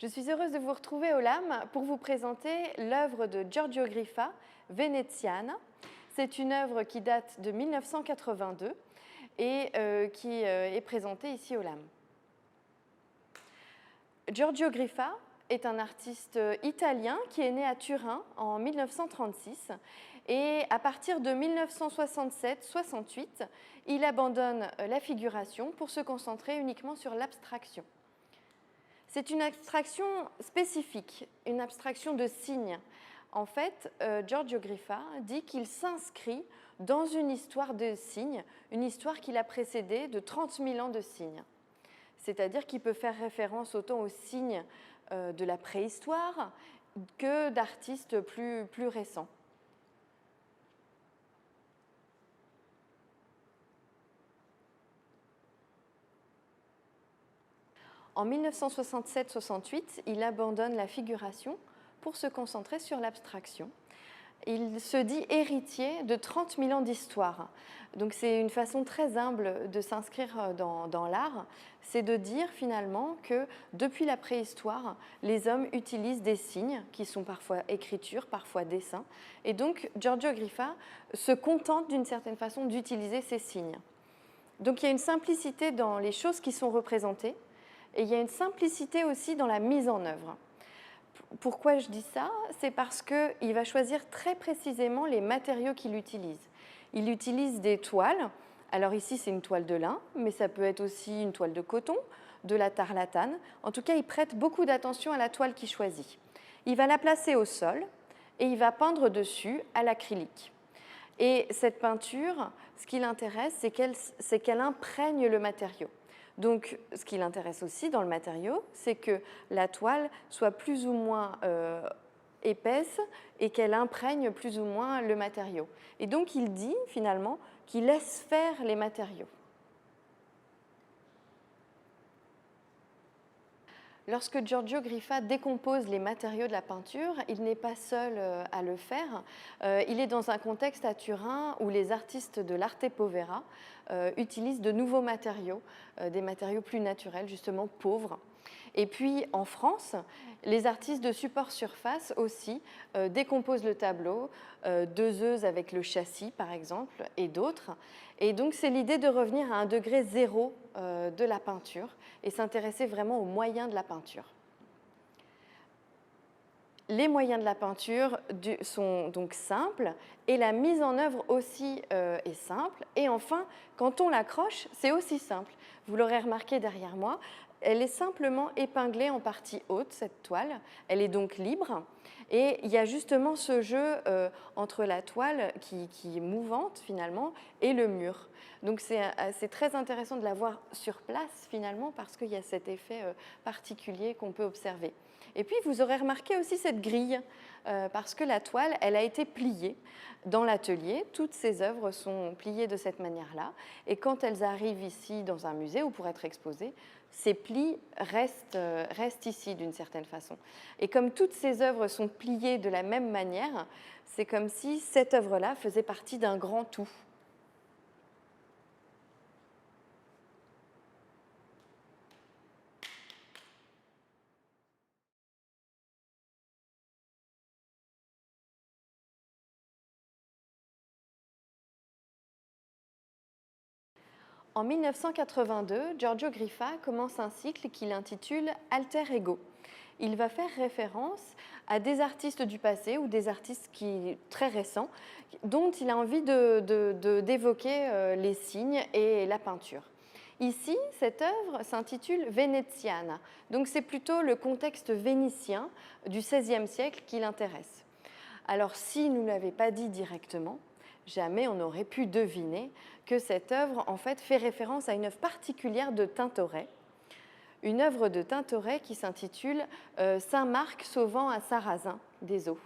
Je suis heureuse de vous retrouver au LAM pour vous présenter l'œuvre de Giorgio Griffa, Veneziana. C'est une œuvre qui date de 1982 et qui est présentée ici au LAM. Giorgio Griffa est un artiste italien qui est né à Turin en 1936 et à partir de 1967-68, il abandonne la figuration pour se concentrer uniquement sur l'abstraction. C'est une abstraction spécifique, une abstraction de signes. En fait, Giorgio Griffa dit qu'il s'inscrit dans une histoire de signes, une histoire qui l'a précédé de 30 000 ans de signes. C'est-à-dire qu'il peut faire référence autant aux signes de la préhistoire que d'artistes plus récents. En 1967-68, il abandonne la figuration pour se concentrer sur l'abstraction. Il se dit héritier de 30 000 ans d'histoire. Donc c'est une façon très humble de s'inscrire dans l'art, c'est de dire finalement que depuis la préhistoire, les hommes utilisent des signes qui sont parfois écriture, parfois dessin. Et donc Giorgio Griffa se contente d'une certaine façon d'utiliser ces signes. Donc il y a une simplicité dans les choses qui sont représentées, et il y a une simplicité aussi dans la mise en œuvre. Pourquoi je dis ça? C'est parce qu'il va choisir très précisément les matériaux qu'il utilise. Il utilise des toiles. Alors ici, c'est une toile de lin, mais ça peut être aussi une toile de coton, de la tarlatane. En tout cas, il prête beaucoup d'attention à la toile qu'il choisit. Il va la placer au sol et il va peindre dessus à l'acrylique. Et cette peinture, ce qui l'intéresse, c'est qu'elle imprègne le matériau. Donc, ce qui l'intéresse aussi dans le matériau, c'est que la toile soit plus ou moins épaisse et qu'elle imprègne plus ou moins le matériau. Et donc, il dit finalement qu'il laisse faire les matériaux. Lorsque Giorgio Griffa décompose les matériaux de la peinture, il n'est pas seul à le faire. Il est dans un contexte à Turin où les artistes de l'arte povera utilisent de nouveaux matériaux, des matériaux plus naturels, justement pauvres. Et puis en France, les artistes de support surface aussi décomposent le tableau, Deleuze avec le châssis par exemple, et d'autres. Et donc c'est l'idée de revenir à un degré zéro de la peinture et s'intéresser vraiment aux moyens de la peinture. Les moyens de la peinture sont donc simples et la mise en œuvre aussi est simple. Et enfin, quand on l'accroche, c'est aussi simple. Vous l'aurez remarqué derrière moi, elle est simplement épinglée en partie haute, cette toile. Elle est donc libre. Et il y a justement ce jeu entre la toile qui est mouvante finalement et le mur. Donc c'est très intéressant de la voir sur place finalement parce qu'il y a cet effet particulier qu'on peut observer. Et puis vous aurez remarqué aussi cette grille parce que la toile, elle a été pliée dans l'atelier. Toutes ces œuvres sont pliées de cette manière-là. Et quand elles arrivent ici dans un musée ou pour être exposées, ces plis restent ici d'une certaine façon. Et comme toutes ces œuvres sont pliées de la même manière, c'est comme si cette œuvre-là faisait partie d'un grand tout. En 1982, Giorgio Griffa commence un cycle qu'il intitule Alter Ego. Il va faire référence à des artistes du passé ou des artistes très récents dont il a envie d'évoquer les signes et la peinture. Ici, cette œuvre s'intitule Veneziana, donc c'est plutôt le contexte vénitien du XVIe siècle qui l'intéresse. Alors si nous ne l'avons pas dit directement, jamais on n'aurait pu deviner que cette œuvre en fait référence à une œuvre particulière de Tintoret, une œuvre de Tintoret qui s'intitule Saint Marc sauvant un Sarrasin des eaux.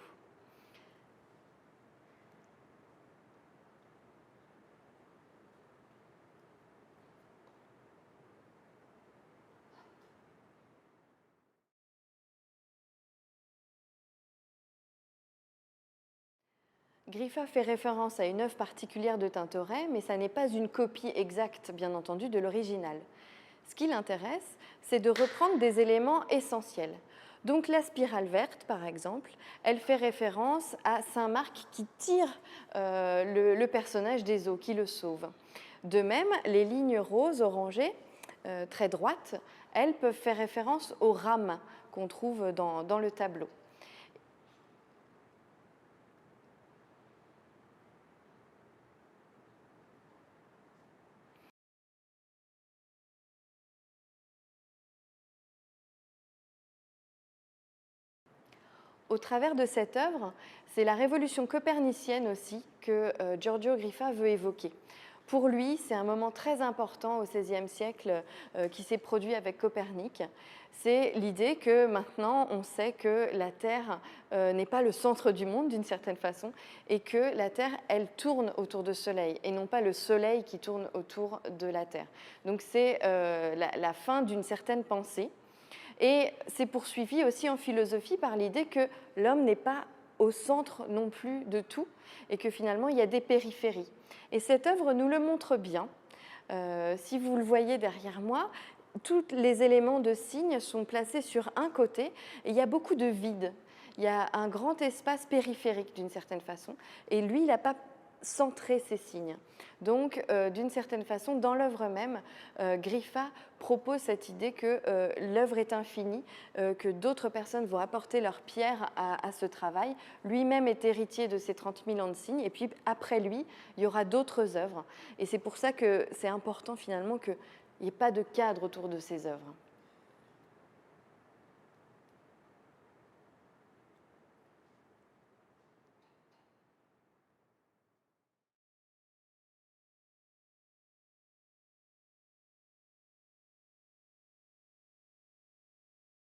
Griffa fait référence à une œuvre particulière de Tintoret, mais ça n'est pas une copie exacte, bien entendu, de l'original. Ce qui l'intéresse, c'est de reprendre des éléments essentiels. Donc la spirale verte, par exemple, elle fait référence à Saint Marc qui tire le personnage des eaux, qui le sauve. De même, les lignes roses, orangées, très droites, elles peuvent faire référence aux rames qu'on trouve dans le tableau. Au travers de cette œuvre, c'est la révolution copernicienne aussi que Giorgio Griffa veut évoquer. Pour lui, c'est un moment très important au XVIe siècle qui s'est produit avec Copernic. C'est l'idée que maintenant, on sait que la Terre n'est pas le centre du monde d'une certaine façon et que la Terre, elle tourne autour du Soleil et non pas le Soleil qui tourne autour de la Terre. Donc c'est la fin d'une certaine pensée. Et c'est poursuivi aussi en philosophie par l'idée que l'homme n'est pas au centre non plus de tout et que finalement il y a des périphéries. Et cette œuvre nous le montre bien. Si vous le voyez derrière moi, tous les éléments de signes sont placés sur un côté et il y a beaucoup de vide. Il y a un grand espace périphérique d'une certaine façon et lui, il n'a pas centré ces signes. Donc, d'une certaine façon, dans l'œuvre même, Griffa propose cette idée que l'œuvre est infinie, que d'autres personnes vont apporter leur pierre à ce travail. Lui-même est héritier de ces 30 000 ans de signes, et puis après lui, il y aura d'autres œuvres. Et c'est pour ça que c'est important finalement qu'il n'y ait pas de cadre autour de ces œuvres.